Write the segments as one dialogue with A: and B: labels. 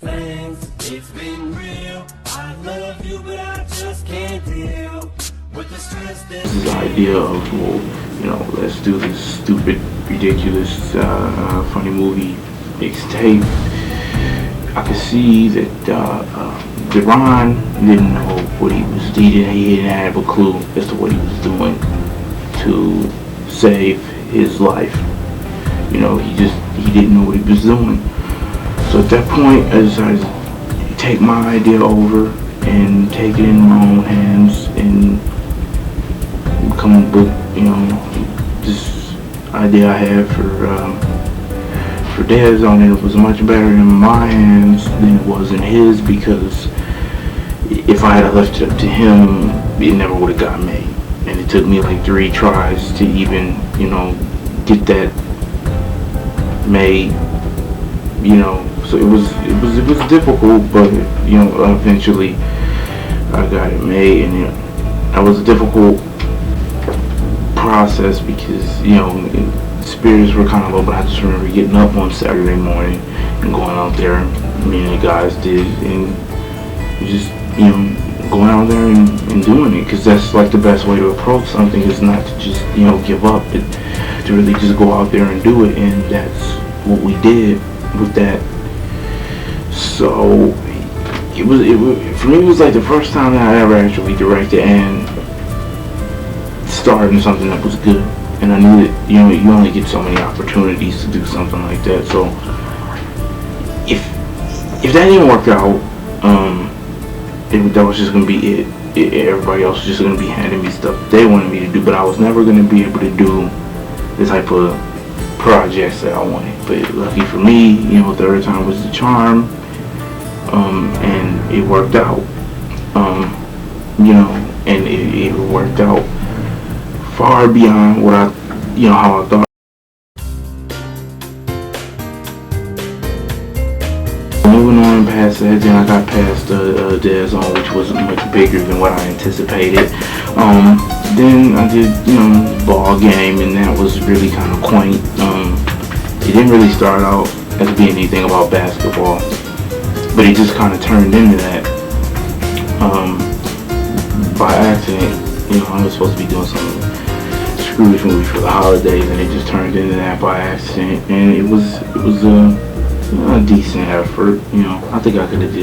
A: things. It's been real. I love you, but I just can't deal with the stress that.
B: This idea of, well, let's do this stupid, ridiculous, funny movie mixtape. I could see that Deron didn't know what he was. He didn't have a clue as to what he was doing to save his life. He didn't know what he was doing. So at that point, I decided to take my idea over and take it in my own hands and come up with, this idea I had for Dead Zone, and it was much better in my hands than it was in his, because if I had left it up to him, it never would have got made. And it took me like 3 tries to even, get that made. So it was difficult, but eventually I got it made, and that was a difficult process because spirits were kind of low. But I just remember getting up one Saturday morning and going out there, me and the guys did, and just going out there and doing it, because that's like the best way to approach something, is not to just give up, but to really just go out there and do it. And that's what we did with that. So for me, it was like the first time that I ever actually directed and starred in something that was good. And I knew that you only get so many opportunities to do something like that. So if that didn't work out, that was just gonna be it. Everybody else was just gonna be handing me stuff they wanted me to do, but I was never gonna be able to do the type of projects that I wanted. But lucky for me, third time was the charm, and it worked out. And it worked out far beyond what how I thought. Moving on past that, then I got past Dead Zone, which was much bigger than what I anticipated. Then I did, Ball Game, and that was really kind of quaint. It didn't really start out as being anything about basketball, but it just kind of turned into that by accident. I was supposed to be doing some Scrooge movie for the holidays, and it just turned into that by accident. And it was a decent effort. I think I could have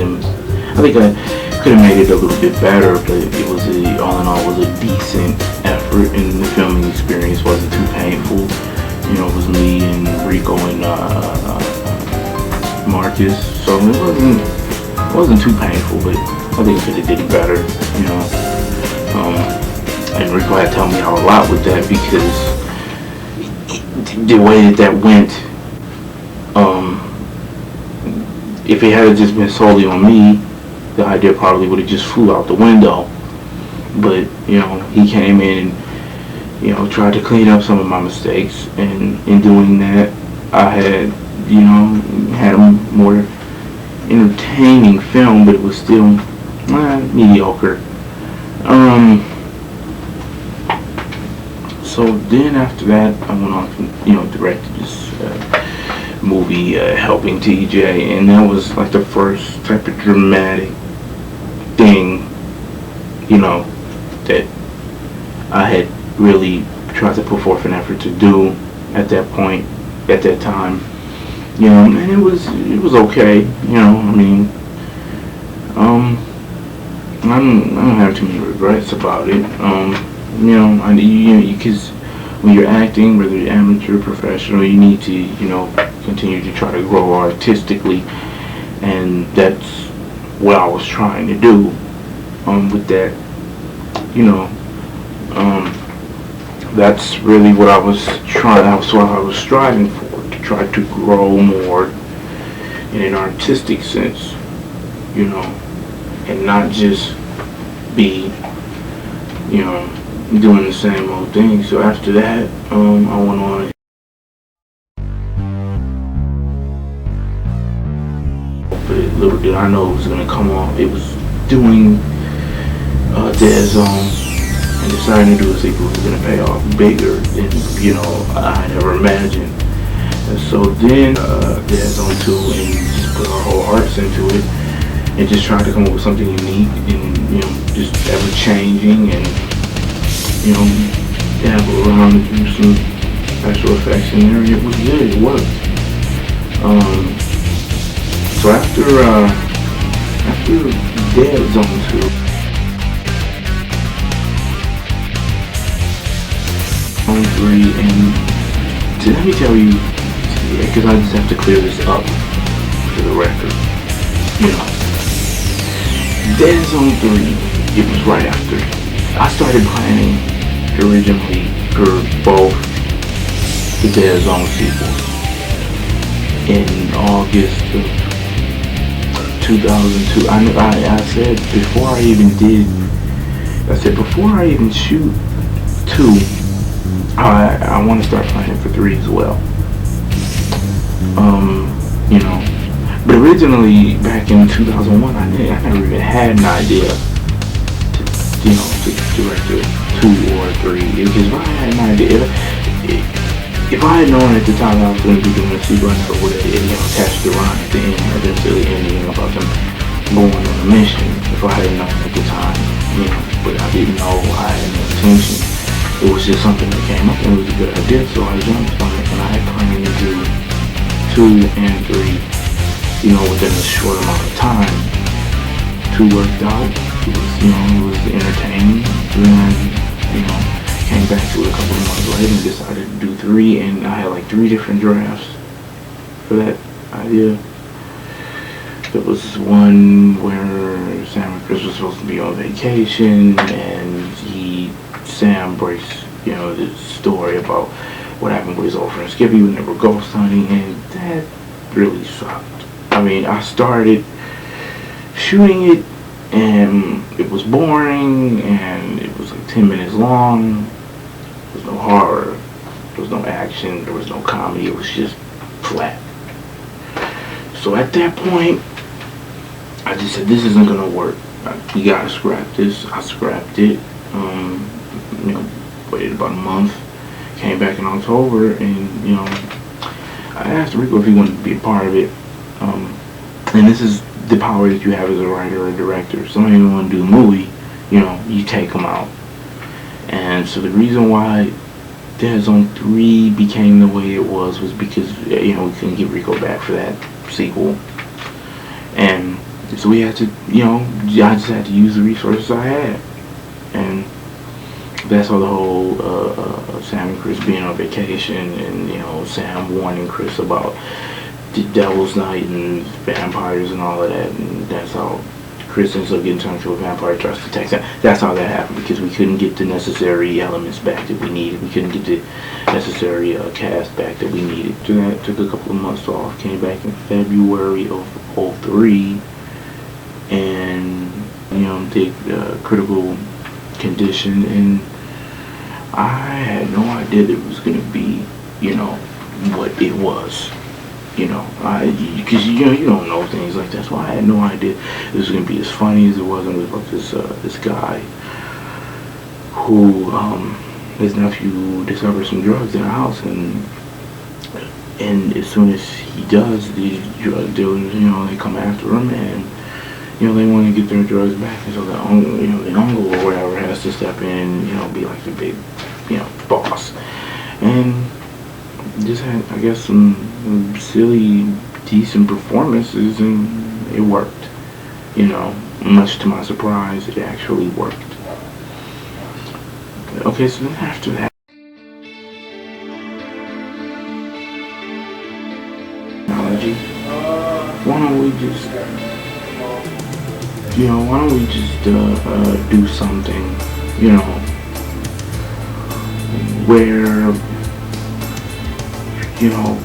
B: made it a little bit better, but it was all in all was a decent effort, and the filming experience wasn't too painful. It was me and Rico and Marcus, so it wasn't too painful, but I think I could have did it better. And Rico had to tell me out a lot with that, because the way that went, if it had just been solely on me, the idea probably would have just flew out the window. But he came in and tried to clean up some of my mistakes, and in doing that, I had had a more entertaining film, but it was still mediocre. So then after that, I went on to directed this movie, Helping TJ, and that was like the first type of dramatic thing, that I had really tried to put forth an effort to do at that point, at that time, and it was okay, I don't have too many regrets about it, because when you're acting, whether you're amateur or professional, you need to, continue to try to grow artistically, and that's what I was trying to do, with that, that's really what I was striving for, to try to grow more in an artistic sense, and not just be, doing the same old thing. So after that, I went on. But little did I know it was gonna come off. It was doing Dead Zone, and deciding to do a sequel was gonna pay off bigger than I had ever imagined. And so then Dead Zone 2, and put our whole hearts into it and just tried to come up with something unique and, you know, just ever changing and, you know, dabble around and do some special effects in there, and it was good, it worked. So after Dead Zone 2, Zone 3, and let me tell you, because I just have to clear this up for the record, you know, Dead Zone 3, it was right after. I started planning originally for both the Dead Zone sequels in August of 2002. I said before I even shoot 2, I want to start planning for 3 as well. You know, but originally back in 2001, I never even had an idea to, you know, to direct a 2 or 3. Because if I had an idea, if I had known at the time I was going to be doing a sequel, I never would have, you know, attached the rhyme at the end, or the silly ending about them going on a mission. If I had known at the time, you know, but I didn't know, I had no intention. It was just something that came up and it was a good idea, so I jumped on it, and I had planned to do 2 and 3, you know, within a short amount of time. 2 worked out. It was, you know, it was entertaining. And, you know, came back to it a couple of months later and decided to do 3, and I had like 3 different drafts for that idea. There was one where Sam and Chris was supposed to be on vacation, and Sam breaks, you know, the story about what happened with his old friend Skippy when they were ghost hunting, and that really sucked. I mean, I started shooting it, and it was boring, and it was like 10 minutes long. There was no horror, there was no action, there was no comedy, it was just flat. So at that point, I just said, this isn't gonna work. You gotta scrap this. I scrapped it. You know, waited about a month, came back in October, and, you know, I asked Rico if he wanted to be a part of it. And this is the power that you have as a writer or a director. Somebody who want to do a movie, you know, you take them out. And so the reason why Dead Zone 3 became the way it was because, you know, we couldn't get Rico back for that sequel. And so we had to, you know, I just had to use the resources I had. And that's how the whole Sam and Chris being on vacation, and, you know, Sam warning Chris about the Devil's Night and vampires and all of that, and that's how Chris ends up getting turned into a vampire, tries to text him. That's how that happened, because we couldn't get the necessary elements back that we needed. We couldn't get the necessary cast back that we needed. So that took a couple of months off, came back in February of 03, and, you know, did Critical Condition, and I had no idea that it was going to be, you know, what it was. You know, because you know, you don't know things like that. So I had no idea it was going to be as funny as it was. It was about this guy who his nephew discovers some drugs in a house, and as soon as he does, the drug dealers, you know, they come after him, and, you know, they want to get their drugs back, and so the uncle or whatever has to step in, you know, be like the big, you know, boss, and just had, I guess, some silly, decent performances, and it worked. You know, much to my surprise, it actually worked. Okay, so then after that, technology, why don't we just, you know, why don't we just do something, you know, where, you know,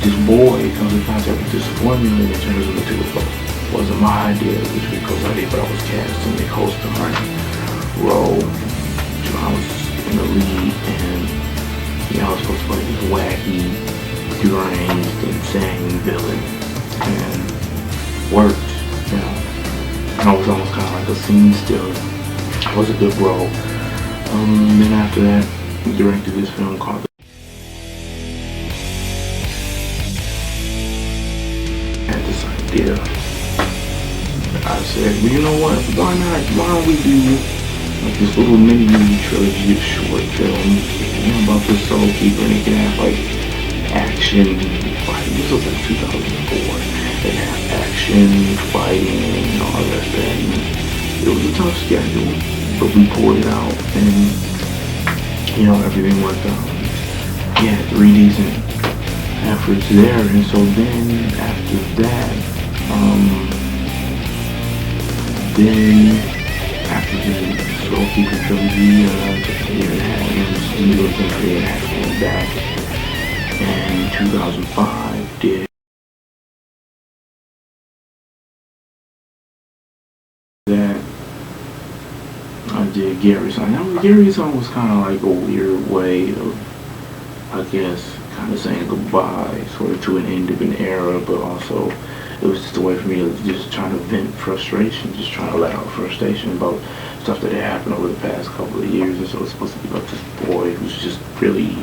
B: this boy comes in contact with this formula that turns him into a boat. It wasn't my idea, it was Rico's idea, but I was cast in the co-starring role. You know, I was in the lead, and, you know, I was supposed to play this wacky, deranged, insane villain, and worked, you know. And I was almost kind of like a scene stealer. It was a good role. Then after that, we directed this film called Had to sign idea. I said, well, you know what? Why not? Why don't we do like this little mini trilogy of short films, about this soul keeper, and it can have like action fighting. This was like 2004. They have action fighting and all that. And it was a tough schedule, but we pulled it out, and everything worked out. Yeah, 3 decent efforts there, and so then after that, then after the Soul Keeper trilogy, took a year and a half, New York and Korea came back, and in 2005 did that. I did Gary's Song. Now, Gary's Song was kind of like a weird way of, I guess, kind of saying goodbye, sort of to an end of an era, but also it was just a way for me to just try to vent frustration, just trying to let out frustration about stuff that had happened over the past couple of years. And so it's supposed to be about this boy who's just really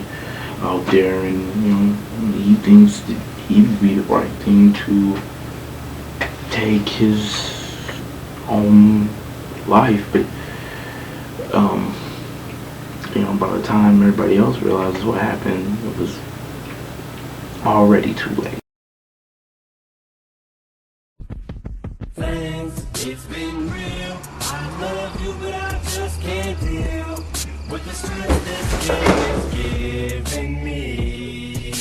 B: out there, and he thinks that he would be the right thing to take his own life, but by the time everybody else realizes what happened, it was already too late.
A: Thanks, it's been real. I love you, but I just can't deal with the stress this game is giving me.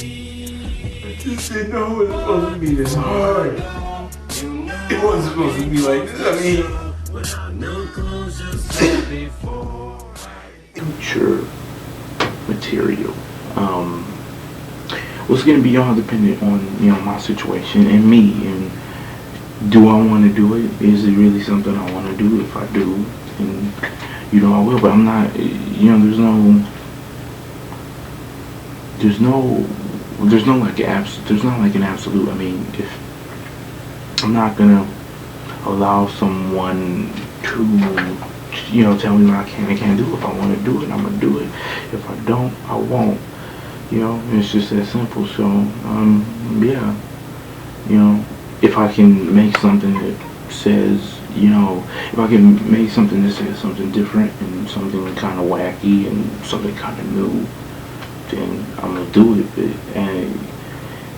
B: I just didn't know it was supposed to be this hard. It wasn't supposed to be like this. I mean,
A: without no closure, so before
B: future material was going to be all dependent on my situation and me, and do I want to do it? Is it really something I want to do? If I do, then I will. But I'm not. There's no like there's not like an absolute. I mean, if I'm not gonna allow someone to tell me what I can and can't do. If I want to do it, I'm gonna do it. If I don't, I won't. It's just that simple. So yeah, if I can make something that says, if I can make something that says something different and something kind of wacky and something kind of new, then I'm gonna do it. And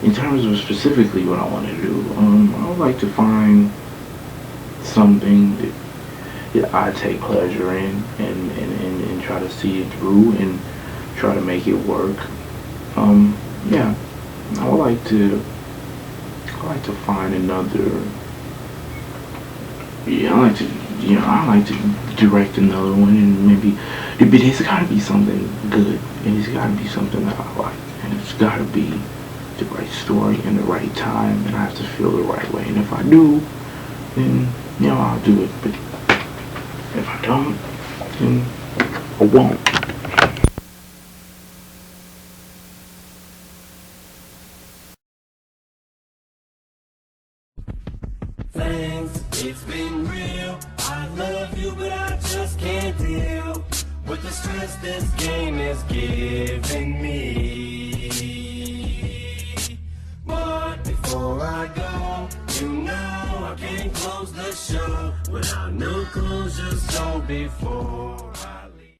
B: in terms of specifically what I want to do, I would like to find something that I take pleasure in, and try to see it through and try to make it work. Yeah, I would like to find another. Yeah, I like to direct another one, and maybe, but it's gotta be something good, and it's gotta be something that I like, and it's gotta be the right story and the right time, and I have to feel the right way. And if I do, then I'll do it. But if I don't, then I won't.
A: Thanks, it's been real. I love you, but I just can't deal with the stress this game is giving me. But before I go, I can't close the show without no closure. So before I